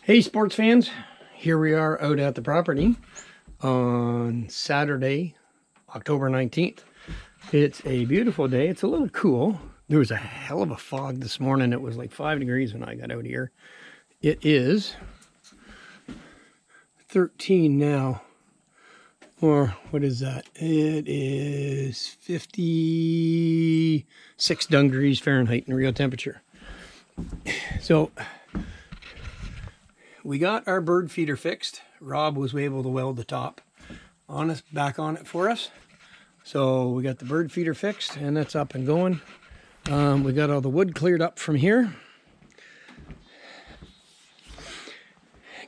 Hey sports fans, here we are out at the property on Saturday, October 19th. It's a beautiful day. It's a little cool. There was a hell of a fog this morning. It was like 5 degrees when I got out here. It is 13 now, or what is that? It is 56 degrees Fahrenheit in real temperature. So we got our bird feeder fixed. Rob was able to weld the top back on it for us. So we got the bird feeder fixed and that's up and going. We got all the wood cleared up from here.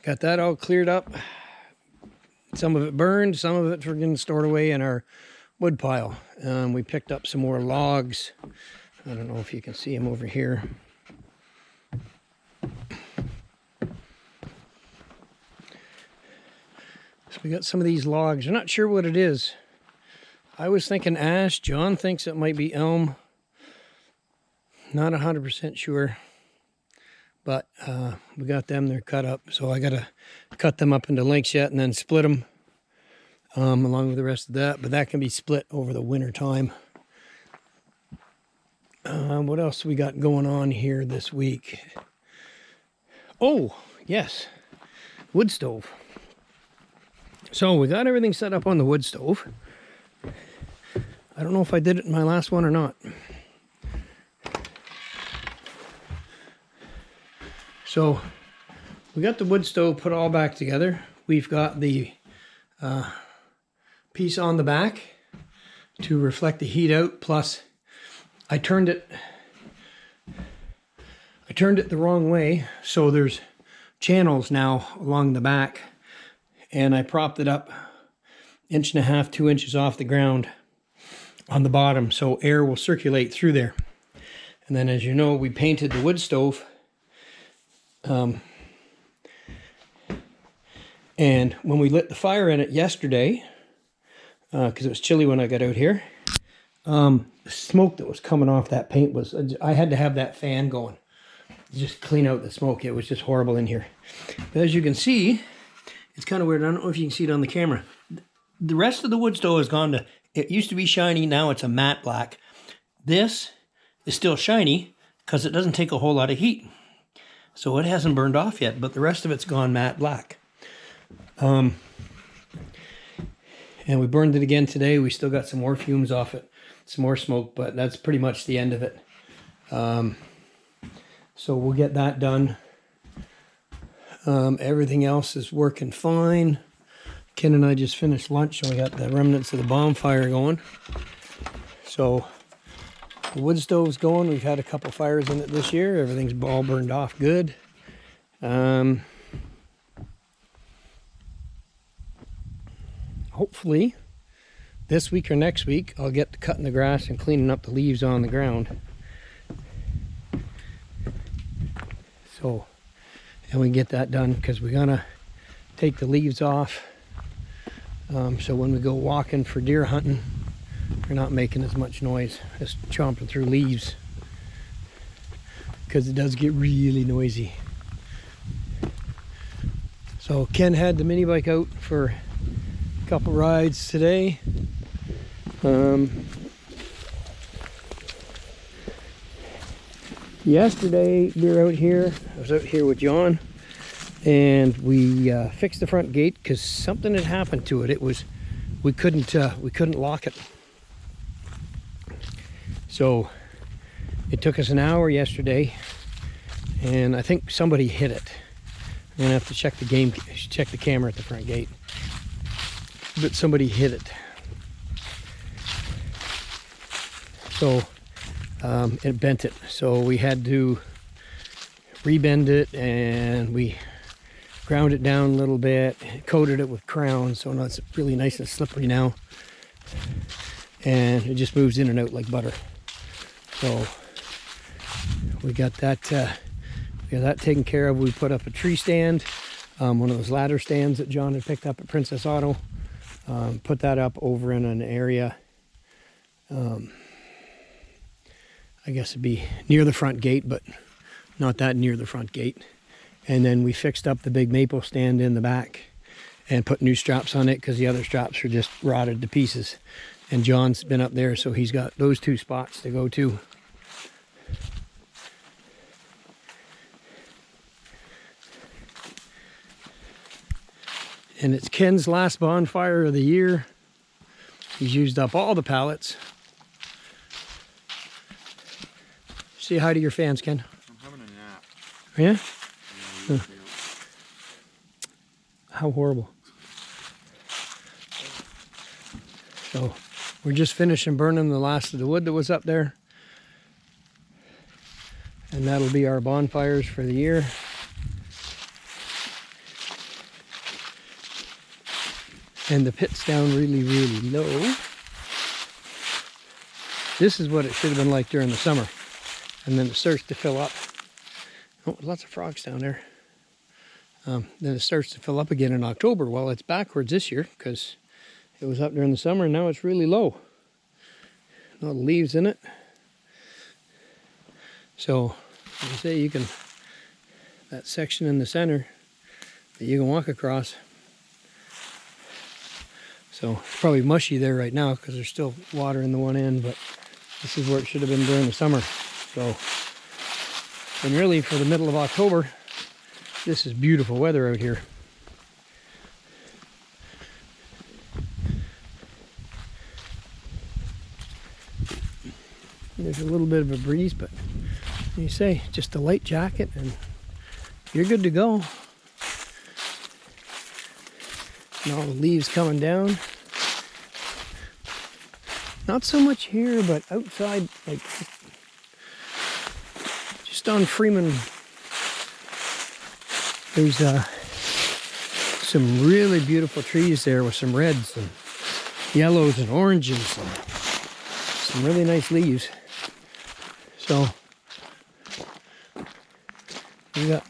Got that all cleared up. Some of it burned, some of it we're getting stored away in our wood pile. We picked up some more logs. I don't know if you can see them over here. So we got some of these logs. I'm not sure what it is. I was thinking ash. John thinks it might be elm. Not 100% sure. But we got them. They're cut up. So I got to cut them up into lengths yet and then split them along with the rest of that. But that can be split over the winter time. What else we got going on here this week? Oh, yes. Wood stove. So we got everything set up on the wood stove. I don't know if I did it in my last one or not. So we got the wood stove put all back together. We've got the piece on the back to reflect the heat out. Plus I turned it the wrong way. So there's channels now along the back. And I propped it up 1.5 inches, 2 inches off the ground on the bottom so air will circulate through there. And then, as you know, we painted the wood stove. And when we lit the fire in it yesterday, because it was chilly when I got out here, the smoke that was coming off that paint was, I had to have that fan going. Just clean out the smoke. It was just horrible in here. But as you can see, it's kind of weird. I don't know if you can see it on the camera. The rest of the wood stove has gone to, it used to be shiny. Now it's a matte black. This is still shiny because it doesn't take a whole lot of heat. So it hasn't burned off yet, but the rest of it's gone matte black. And we burned it again today. We still got some more fumes off it, some more smoke, but that's pretty much the end of it. So we'll get that done. Everything else is working fine. Ken and I just finished lunch, and we got the remnants of the bonfire going. So the wood stove's going. We've had a couple fires in it this year. Everything's all burned off good. Hopefully this week or next week I'll get to cutting the grass and cleaning up the leaves on the ground. So, and we get that done because we're gonna take the leaves off. So when we go walking for deer hunting, we're not making as much noise as chomping through leaves, because it does get really noisy. So Ken had the mini bike out for a couple rides today. Yesterday we were out here. I was out here with John, and we fixed the front gate because something had happened to it. It was we couldn't lock it. So it took us an hour yesterday, and I think somebody hit it. I'm gonna have to check the camera at the front gate. But somebody hit it. So it bent it. So we had to rebend it, and we ground it down a little bit, coated it with Crown, so now it's really nice and slippery now. And it just moves in and out like butter. So we got that taken care of. We put up a tree stand, one of those ladder stands that John had picked up at Princess Auto. Put that up over in an area, I guess it'd be near the front gate, but not that near the front gate. And then we fixed up the big maple stand in the back and put new straps on it because the other straps are just rotted to pieces. And John's been up there, so he's got those 2 spots to go to. And it's Ken's last bonfire of the year. He's used up all the pallets. Say hi to your fans, Ken. I'm having a nap. Yeah? Yeah. How horrible. So we're just finishing burning the last of the wood that was up there. And that'll be our bonfires for the year. And the pit's down really, really low. This is what it should have been like during the summer. And then it starts to fill up. Oh, lots of frogs down there. Then it starts to fill up again in October. Well, it's backwards this year because it was up during the summer and now it's really low. No leaves in it. So, like I say, you can, that section in the center that you can walk across. So it's probably mushy there right now because there's still water in the one end, but this is where it should have been during the summer. So, and really for the middle of October, this is beautiful weather out here. There's a little bit of a breeze, but you say just a light jacket and you're good to go. And all the leaves coming down. Not so much here, but outside, like just on Freeman, there's some really beautiful trees there with some reds and yellows and oranges and some really nice leaves. So we got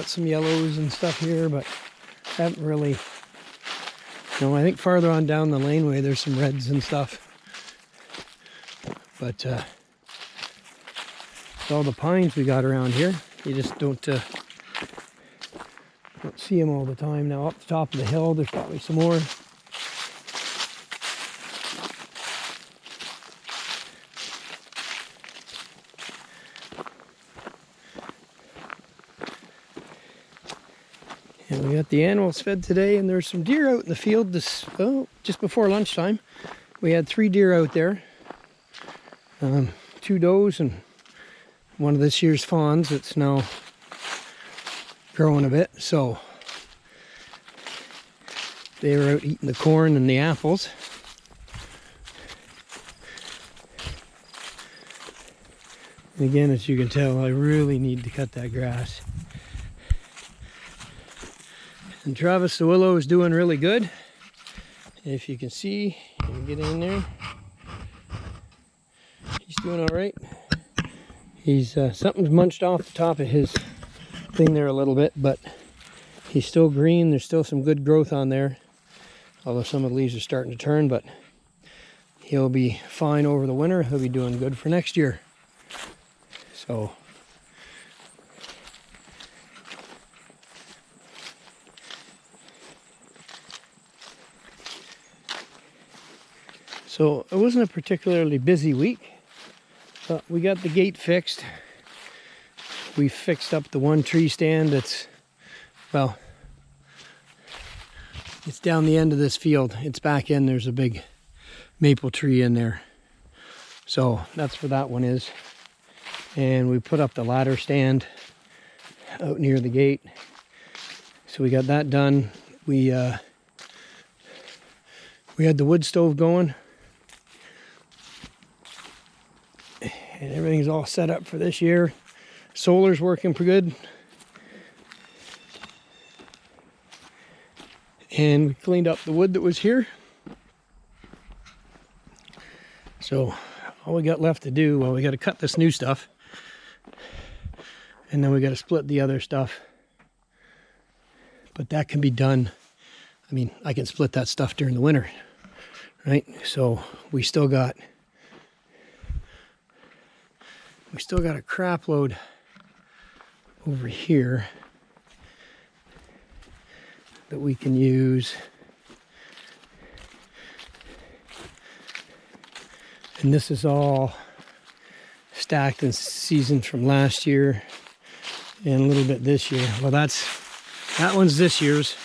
some yellows and stuff here, but haven't really. No, I think farther on down the laneway there's some reds and stuff. But all the pines we got around here, you just don't see them all the time. Now up the top of the hill there's probably some more. And we got the animals fed today, and there's some deer out in the field just before lunchtime. We had 3 deer out there. 2 does and one of this year's fawns that's now growing a bit. So they were out eating the corn and the apples. And again, as you can tell, I really need to cut that grass. And Travis the willow is doing really good. If you can see, you can get in there. He's doing all right. He's something's munched off the top of his thing there a little bit, but he's still green. There's still some good growth on there, although some of the leaves are starting to turn, but he'll be fine over the winter. He'll be doing good for next year. So it wasn't a particularly busy week, but we got the gate fixed. We fixed up the one tree stand that's, well, it's down the end of this field. It's back in, there's a big maple tree in there. So that's where that one is. And we put up the ladder stand out near the gate. So we got that done. We had the wood stove going. And everything's all set up for this year. Solar's working pretty good. And we cleaned up the wood that was here. So all we got left to do, well, we got to cut this new stuff. And then we got to split the other stuff. But that can be done. I mean, I can split that stuff during the winter, right? So we still got a crap load over here. that we can use. And this is all stacked and seasoned from last year and a little bit this year. Well, that one's this year's.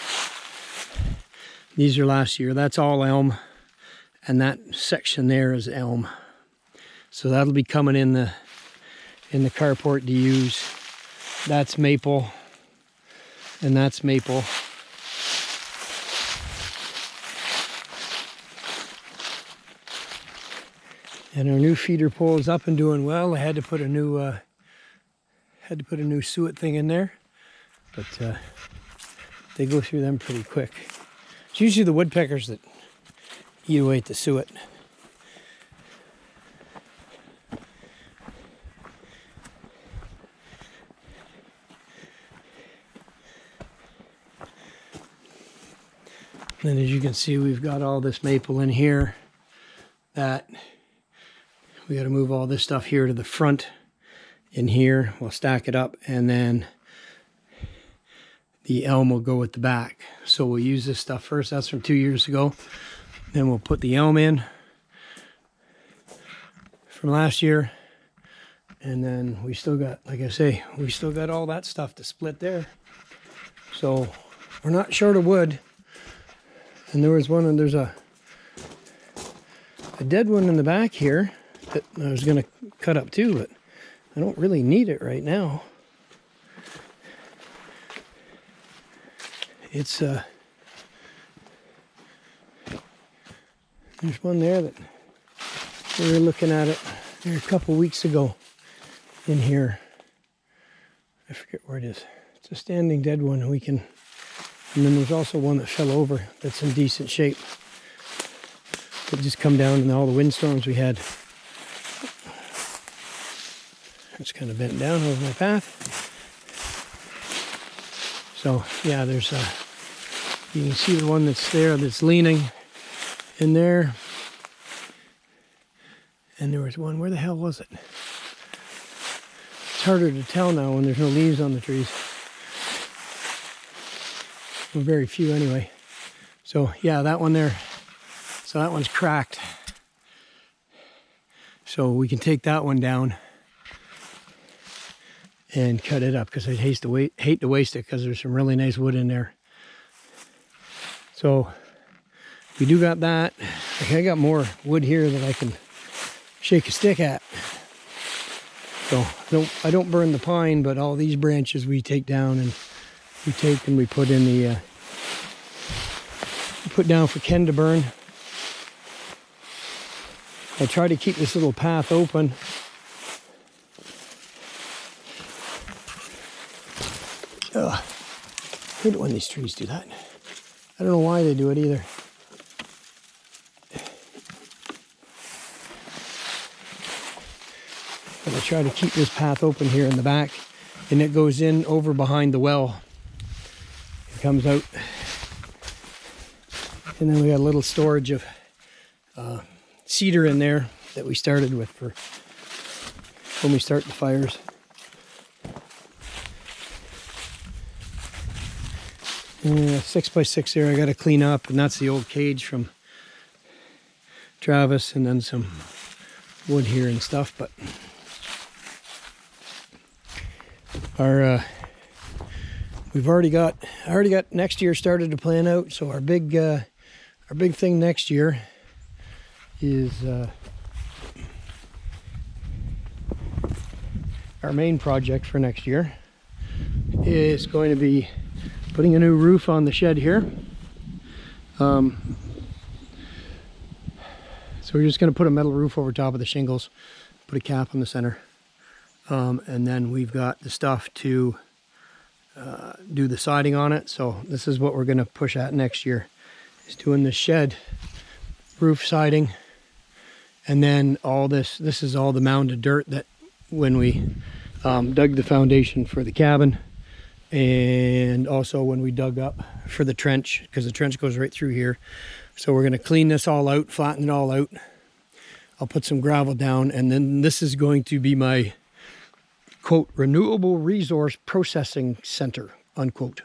These are last year. That's all elm, and that section there is elm. So that'll be coming in the carport to use. That's maple, and that's maple. And our new feeder pole is up and doing well. I had to put a new suet thing in there, but they go through them pretty quick. It's usually the woodpeckers that eat away at the suet. And as you can see, we've got all this maple in here. That we got to move all this stuff here to the front. In here, we'll stack it up, and then the elm will go at the back. So we'll use this stuff first. That's from 2 years ago. Then we'll put the elm in from last year. And then we still got, like I say, we still got all that stuff to split there. So we're not short of wood. And there was one, and there's a dead one in the back here that I was going to cut up too, but I don't really need it right now. It's there's one there that we were looking at it there a couple weeks ago in here. I forget where it is. It's a standing dead one. We can, and then there's also one that fell over that's in decent shape. It just come down in all the windstorms we had. It's kind of bent down over my path. So yeah, there's you can see the one that's there that's leaning in there. And there was one, where the hell was it? It's harder to tell now when there's no leaves on the trees. Well, very few anyway. So yeah, that one there. So that one's cracked. So we can take that one down and cut it up, because I'd hate to waste it, because there's some really nice wood in there. So we do got that. I got more wood here that I can shake a stick at. So I don't burn the pine, but all these branches we take down, and we take and we put in the put down for Ken to burn. I try to keep this little path open. Ugh. I hate it when these trees do that. I don't know why they do it either. But I try to keep this path open here in the back, and it goes in over behind the well. It comes out. And then we got a little storage of cedar in there that we started with for when we start the fires. And 6x6 there I got to clean up, and that's the old cage from Travis, and then some wood here and stuff. But our I already got next year started to plan out. So our big thing next year is our main project for next year is going to be putting a new roof on the shed here. So we're just going to put a metal roof over top of the shingles, put a cap in the center, and then we've got the stuff to do the siding on it. So this is what we're going to push at next year, is doing the shed roof siding. And then all this is all the mounded dirt that when we dug the foundation for the cabin, and also when we dug up for the trench, because the trench goes right through here. So we're going to clean this all out, flatten it all out. I'll put some gravel down, and then this is going to be my, quote, renewable resource processing center, unquote,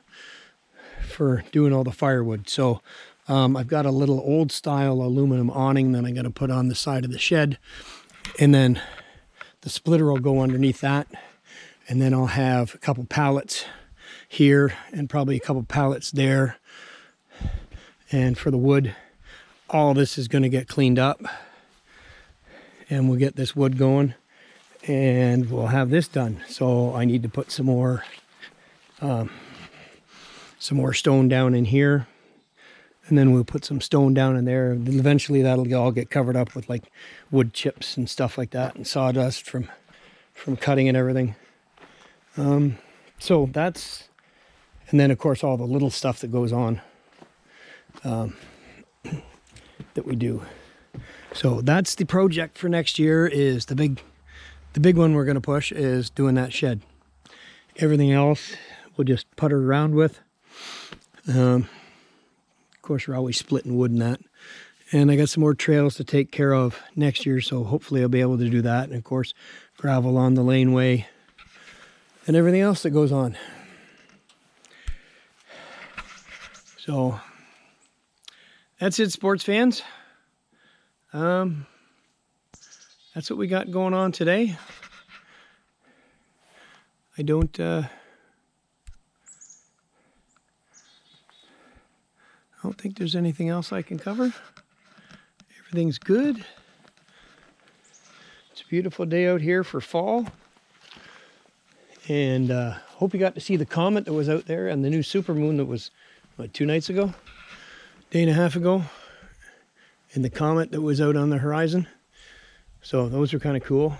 for doing all the firewood. So I've got a little old style aluminum awning that I'm going to put on the side of the shed, and then the splitter will go underneath that, and then I'll have a couple pallets here and probably a couple pallets there. And for the wood, all this is going to get cleaned up, and we'll get this wood going, and we'll have this done. So I need to put some more stone down in here, and then we'll put some stone down in there. Eventually that'll all get covered up with like wood chips and stuff like that, and sawdust from cutting and everything. So that's, and then of course all the little stuff that goes on that we do. So that's the project for next year. Is the big one we're going to push is doing that shed. Everything else we'll just putter around with. Of course, we're always splitting wood and that. And I got some more trails to take care of next year, so hopefully I'll be able to do that. And of course, gravel on the laneway and everything else that goes on. So that's it, sports fans. That's what we got going on today. I don't think there's anything else I can cover. Everything's good. It's a beautiful day out here for fall. And hope you got to see the comet that was out there and the new supermoon that was, what, 2 nights ago? Day and a half ago. And the comet that was out on the horizon. So those are kind of cool.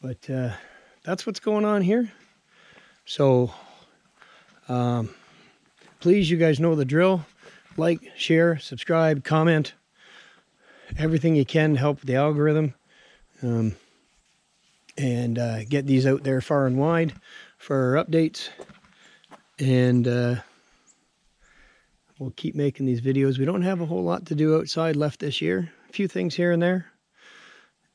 But that's what's going on here. So please, you guys know the drill. Like, share, subscribe, comment. Everything you can to help the algorithm. And get these out there far and wide for our updates. And we'll keep making these videos. We don't have a whole lot to do outside left this year. A few things here and there.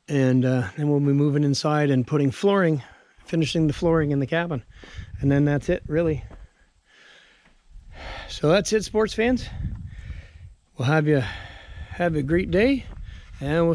And then we'll be moving inside and putting flooring, finishing the flooring in the cabin. And then that's it, really. So that's it, sports fans. We'll have a great day, and we'll